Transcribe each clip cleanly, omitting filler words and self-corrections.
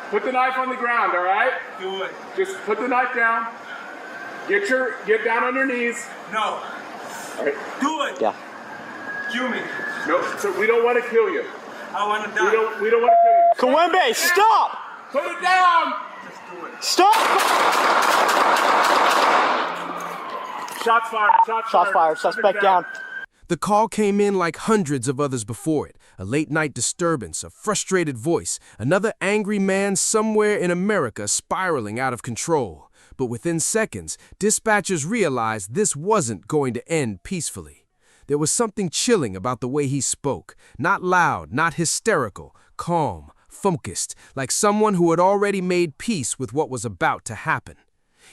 Put the knife on the ground, all right? Do it. Just put the knife down. Get down on your knees. No. All right. Do it. Yeah. Kill me. No, so we don't want to kill you. I want to die. We don't want to kill you. Kwembe, stop! Put it down! Just do it. Stop! Shots fired. Shots fired. Suspect down. The call came in like hundreds of others before it. A late-night disturbance, a frustrated voice, another angry man somewhere in America spiraling out of control. But within seconds, dispatchers realized this wasn't going to end peacefully. There was something chilling about the way he spoke. Not loud, not hysterical, calm, focused, like someone who had already made peace with what was about to happen.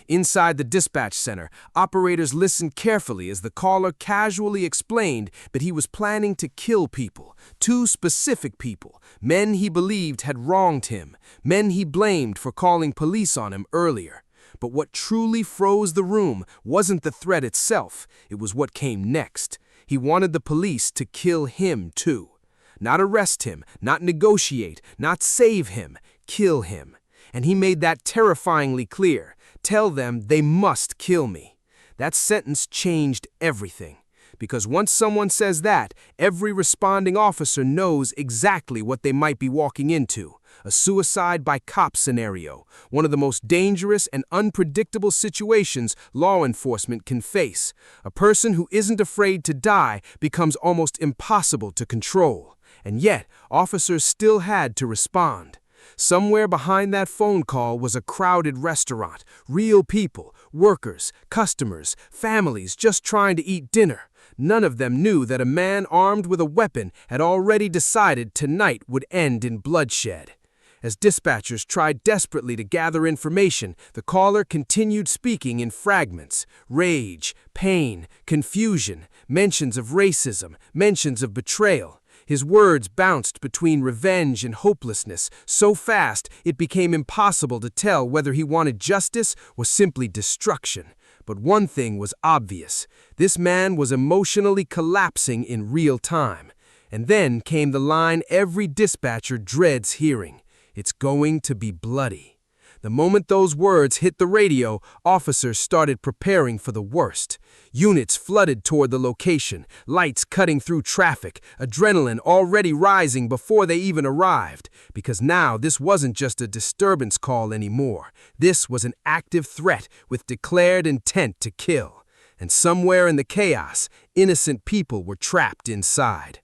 Inside the dispatch center, operators listened carefully as the caller casually explained that he was planning to kill people, 2 specific people, men he believed had wronged him, men he blamed for calling police on him earlier. But what truly froze the room wasn't the threat itself, it was what came next. He wanted the police to kill him too. Not arrest him, not negotiate, not save him, kill him. And he made that terrifyingly clear. Tell them they must kill me. That sentence changed everything. Because once someone says that, every responding officer knows exactly what they might be walking into. A suicide by cop scenario, one of the most dangerous and unpredictable situations law enforcement can face. A person who isn't afraid to die becomes almost impossible to control. And yet, officers still had to respond. Somewhere behind that phone call was a crowded restaurant, real people, workers, customers, families just trying to eat dinner. None of them knew that a man armed with a weapon had already decided tonight would end in bloodshed. As dispatchers tried desperately to gather information, the caller continued speaking in fragments. Rage, pain, confusion, mentions of racism, mentions of betrayal. His words bounced between revenge and hopelessness so fast it became impossible to tell whether he wanted justice or simply destruction. But one thing was obvious. This man was emotionally collapsing in real time. And then came the line every dispatcher dreads hearing. It's going to be bloody. The moment those words hit the radio, officers started preparing for the worst. Units flooded toward the location, lights cutting through traffic, adrenaline already rising before they even arrived. Because now this wasn't just a disturbance call anymore. This was an active threat with declared intent to kill. And somewhere in the chaos, innocent people were trapped inside.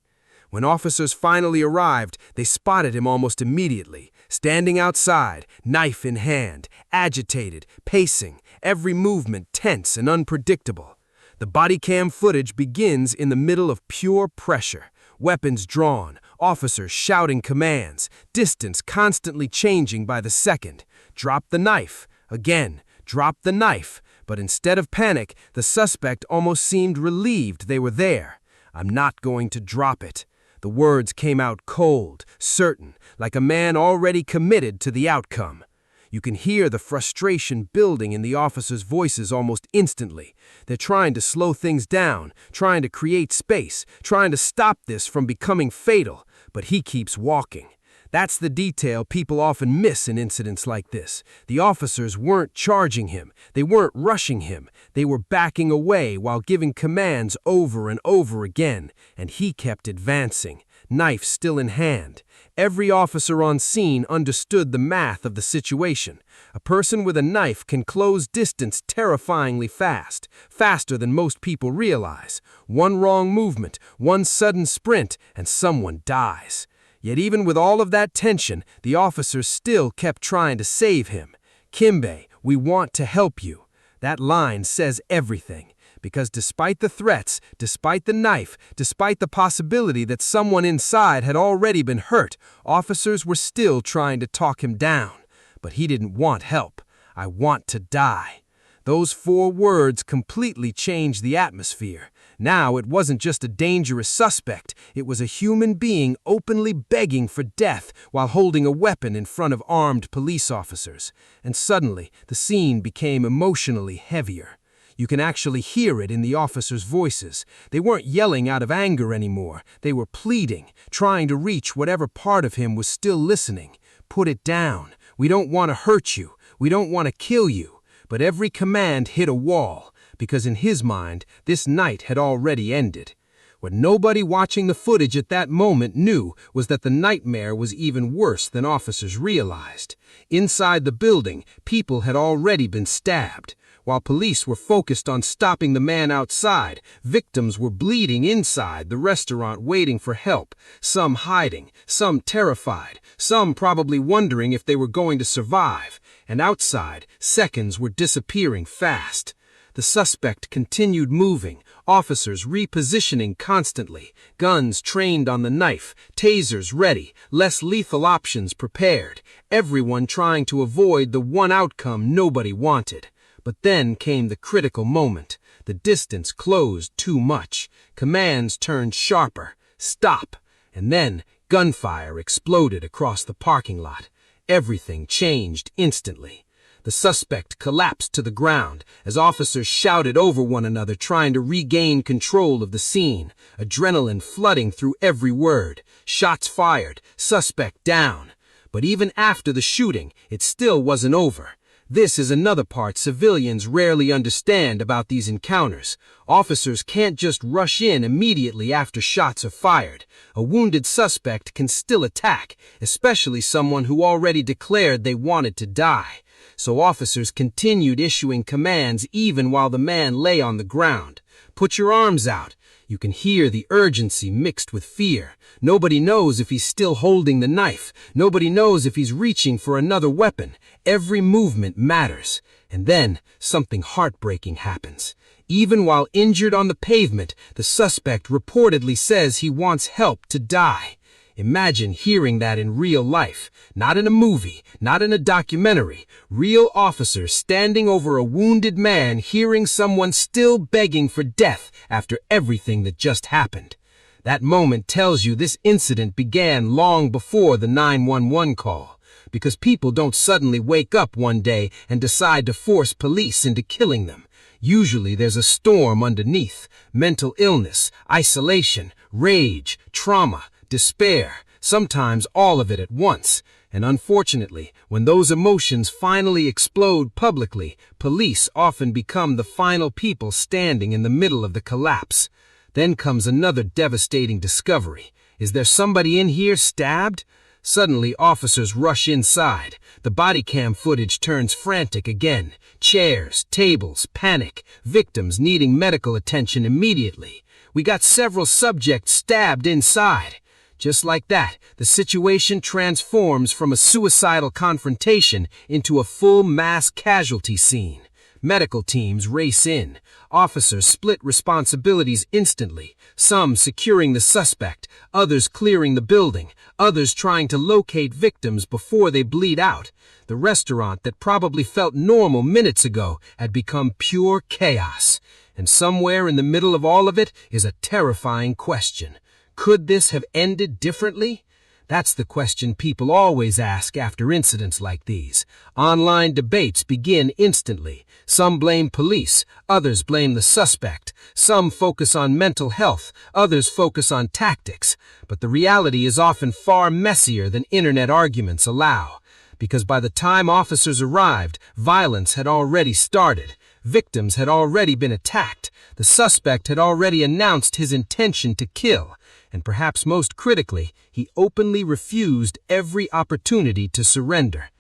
When officers finally arrived, they spotted him almost immediately, standing outside, knife in hand, agitated, pacing, every movement tense and unpredictable. The Bodycam footage begins in the middle of pure pressure, weapons drawn, officers shouting commands, distance constantly changing by the second. Drop the knife. Again, drop the knife. But instead of panic, the suspect almost seemed relieved they were there. I'm not going to drop it. The words came out cold, certain, like a man already committed to the outcome. You can hear the frustration building in the officers' voices almost instantly. They're trying to slow things down, trying to create space, trying to stop this from becoming fatal, but he keeps walking. That's the detail people often miss in incidents like this. The officers weren't charging him. They weren't rushing him. They were backing away while giving commands over and over again, and he kept advancing, knife still in hand. Every officer on scene understood the math of the situation. A person with a knife can close distance terrifyingly fast, faster than most people realize. One wrong movement, one sudden sprint, and someone dies. Yet even with all of that tension, the officers still kept trying to save him. Kwembe, we want to help you. That line says everything. Because despite the threats, despite the knife, despite the possibility that someone inside had already been hurt, officers were still trying to talk him down. But he didn't want help. I want to die. Those 4 words completely changed the atmosphere. Now it wasn't just a dangerous suspect, it was a human being openly begging for death while holding a weapon in front of armed police officers. And suddenly, the scene became emotionally heavier. You can actually hear it in the officers' voices. They weren't yelling out of anger anymore. They were pleading, trying to reach whatever part of him was still listening. Put it down. We don't want to hurt you. We don't want to kill you. But every command hit a wall, because in his mind, this night had already ended. What nobody watching the footage at that moment knew was that the nightmare was even worse than officers realized. Inside the building, people had already been stabbed. While police were focused on stopping the man outside, victims were bleeding inside the restaurant waiting for help, some hiding, some terrified, some probably wondering if they were going to survive. And outside, seconds were disappearing fast. The suspect continued moving, officers repositioning constantly, guns trained on the knife, tasers ready, less lethal options prepared, everyone trying to avoid the one outcome nobody wanted. But then came the critical moment. The distance closed too much. Commands turned sharper. Stop! And then gunfire exploded across the parking lot. Everything changed instantly. The suspect collapsed to the ground as officers shouted over one another trying to regain control of the scene, adrenaline flooding through every word. Shots fired, suspect down. But even after the shooting, it still wasn't over. This is another part civilians rarely understand about these encounters. Officers can't just rush in immediately after shots are fired. A wounded suspect can still attack, especially someone who already declared they wanted to die. So officers continued issuing commands even while the man lay on the ground. Put your arms out. You can hear the urgency mixed with fear. Nobody knows if he's still holding the knife. Nobody knows if he's reaching for another weapon. Every movement matters. And then something heartbreaking happens. Even while injured on the pavement, the suspect reportedly says he wants help to die. Imagine hearing that in real life, not in a movie, not in a documentary. Real officers standing over a wounded man hearing someone still begging for death after everything that just happened. That moment tells you this incident began long before the 911 call, because people don't suddenly wake up one day and decide to force police into killing them. Usually there's a storm underneath: mental illness, isolation, rage, trauma, despair, sometimes all of it at once. And unfortunately, when those emotions finally explode publicly, police often become the final people standing in the middle of the collapse. Then comes another devastating discovery. Is there somebody in here stabbed? Suddenly, officers rush inside. The Bodycam footage turns frantic again. Chairs, tables, panic, victims needing medical attention immediately. We got several subjects stabbed inside. Just like that, the situation transforms from a suicidal confrontation into a full mass casualty scene. Medical teams race in. Officers split responsibilities instantly, some securing the suspect, others clearing the building, others trying to locate victims before they bleed out. The restaurant that probably felt normal minutes ago had become pure chaos. And somewhere in the middle of all of it is a terrifying question. Could this have ended differently? That's the question people always ask after incidents like these. Online debates begin instantly. Some blame police, others blame the suspect. Some focus on mental health, others focus on tactics. But the reality is often far messier than internet arguments allow. Because by the time officers arrived, violence had already started. Victims had already been attacked. The suspect had already announced his intention to kill. And perhaps most critically, he openly refused every opportunity to surrender.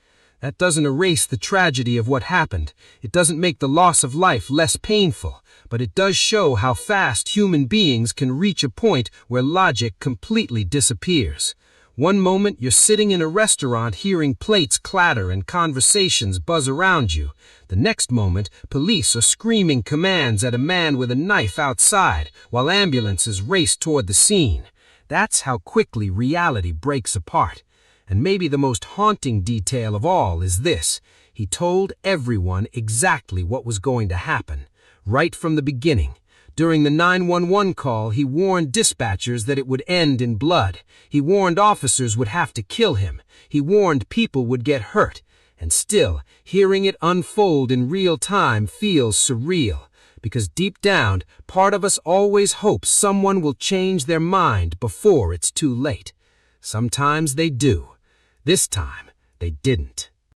That doesn't erase the tragedy of what happened. It doesn't make the loss of life less painful, but it does show how fast human beings can reach a point where logic completely disappears. One moment you're sitting in a restaurant hearing plates clatter and conversations buzz around you. The next moment, police are screaming commands at a man with a knife outside while ambulances race toward the scene. That's how quickly reality breaks apart. And maybe the most haunting detail of all is this: he told everyone exactly what was going to happen, right from the beginning. During the 911 call, he warned dispatchers that it would end in blood. He warned officers would have to kill him. He warned people would get hurt. And still, hearing it unfold in real time feels surreal. Because deep down, part of us always hopes someone will change their mind before it's too late. Sometimes they do. This time, they didn't.